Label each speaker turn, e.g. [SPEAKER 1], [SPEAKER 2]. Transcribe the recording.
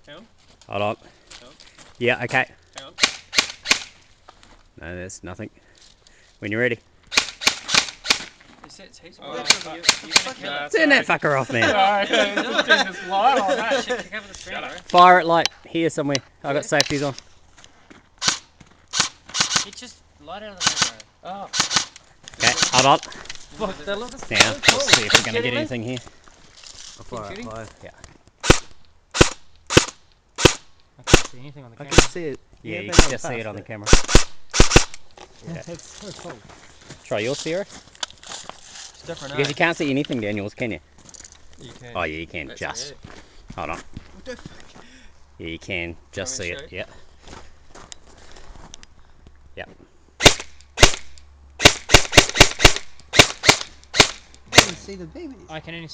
[SPEAKER 1] Hang on.
[SPEAKER 2] Hold on.
[SPEAKER 1] Hang on.
[SPEAKER 2] Yeah, okay.
[SPEAKER 1] Hang on.
[SPEAKER 2] No, there's nothing. When you're ready.
[SPEAKER 1] Turn
[SPEAKER 2] that fucker off, man.
[SPEAKER 1] Just doing this live on that.
[SPEAKER 3] Check over the screen, bro.
[SPEAKER 2] Fire it like here somewhere. I got safeties on.
[SPEAKER 3] You just light out of the way, bro.
[SPEAKER 1] Oh.
[SPEAKER 2] Okay, hold on.
[SPEAKER 3] Fuck, that looks
[SPEAKER 2] Now, let's see if we're going to get anything here.
[SPEAKER 3] I'll fire it high.
[SPEAKER 2] Yeah.
[SPEAKER 3] I can't see anything on the
[SPEAKER 4] I
[SPEAKER 3] camera.
[SPEAKER 4] can see it.
[SPEAKER 2] Yeah, you
[SPEAKER 4] but
[SPEAKER 2] can
[SPEAKER 4] not
[SPEAKER 2] just see it
[SPEAKER 4] fast,
[SPEAKER 2] on the
[SPEAKER 4] but-
[SPEAKER 2] camera. Yeah.
[SPEAKER 4] That's so cool.
[SPEAKER 2] Try yours, Sierra.
[SPEAKER 1] It's different,
[SPEAKER 2] Because you can't see anything down yours, can you?
[SPEAKER 1] You can.
[SPEAKER 2] Oh, yeah, you can.
[SPEAKER 1] That's
[SPEAKER 2] Just.
[SPEAKER 1] it.
[SPEAKER 2] Hold on.
[SPEAKER 4] What the fuck?
[SPEAKER 2] Yeah, you can. Just see
[SPEAKER 1] Want me
[SPEAKER 2] it.
[SPEAKER 1] to
[SPEAKER 2] Yeah. Yep.
[SPEAKER 4] I can see the babies.
[SPEAKER 3] I can only